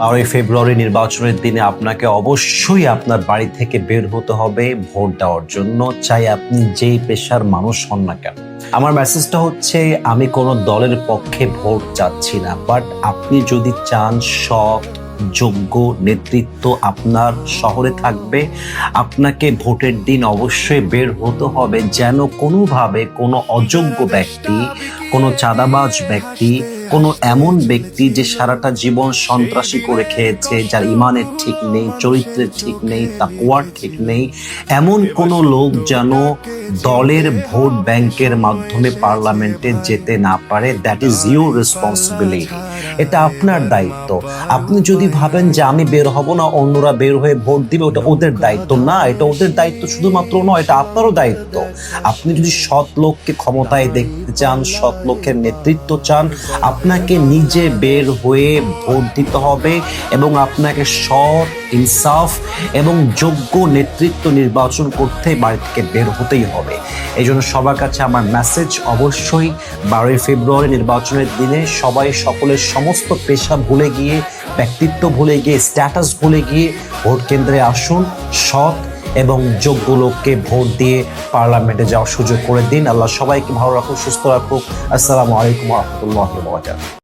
12 ফেব্রুয়ারি নির্বাচনের দিনে আপনাকে অবশ্যই আপনার বাড়ি থেকে বের হতে হবে ভোট দেওয়ার জন্য, চাই আপনি যেই পেশার মানুষ হন না কেন। আমার মেসেজটা হচ্ছে, আমি কোনো দলের পক্ষে ভোট চাচ্ছি না, বাট আপনি যদি চান সৎ যোগ্য নেতৃত্ব আপনার শহরে থাকবে, আপনাকে ভোটের দিন অবশ্যই বের হতে হবে, যেন কোনোভাবে কোনো অযোগ্য ব্যক্তি, কোনো চাঁদাবাজ ব্যক্তি, কোনো এমন ব্যক্তি যে সারাটা জীবন সন্ত্রাসী করে খেয়েছে, যার ইমানের ঠিক নেই, চরিত্রের ঠিক নেই, তাকওয়ার ঠিক নেই, এমন কোনো লোক যেন দলের ভোট ব্যাংকের মাধ্যমে পার্লামেন্টে যেতে না পারে। দ্যাট ইজ ইউর রেসপন্সিবিলিটি, এটা আপনার দায়িত্ব। আপনি যদি ভাবেন যে আমি বের হব না, অন্যরা বের হয়ে ভোট দিবে, ওটা ওদের দায়িত্ব না, এটা ওদের দায়িত্ব শুধুমাত্র নয়, এটা আপনারও দায়িত্ব। আপনি যদি সৎ লোককে ক্ষমতায় দেখতে চান, সৎ লোকের নেতৃত্ব চান, আপনাকে নিজে বের হয়ে ভোট দিতে হবে এবং আপনাকে সৎ, ইনসাফ এবং যোগ্য নেতৃত্ব নির্বাচন করতে বাড়ি থেকে বের হতেই হবে। এই জন্য সবার কাছে আমার মেসেজ, অবশ্যই 12 ফেব্রুয়ারি নির্বাচনের দিনে সবাই সকলের সমস্ত পেশা ভুলে গিয়ে, ব্যক্তিত্ব ভুলে গিয়ে, স্ট্যাটাস ভুলে গিয়ে ভোট কেন্দ্রে আসুন, সৎ এবং যোগ্য লোককে ভোট দিয়ে পার্লামেন্টে যাওয়ার সুযোগ করে দিন। আল্লাহ সবাইকে ভালো রাখুক, সুস্থ রাখুক। আসসালামু আলাইকুম ওয়া রাহমাতুল্লাহি ওয়া বারাকাতুহু।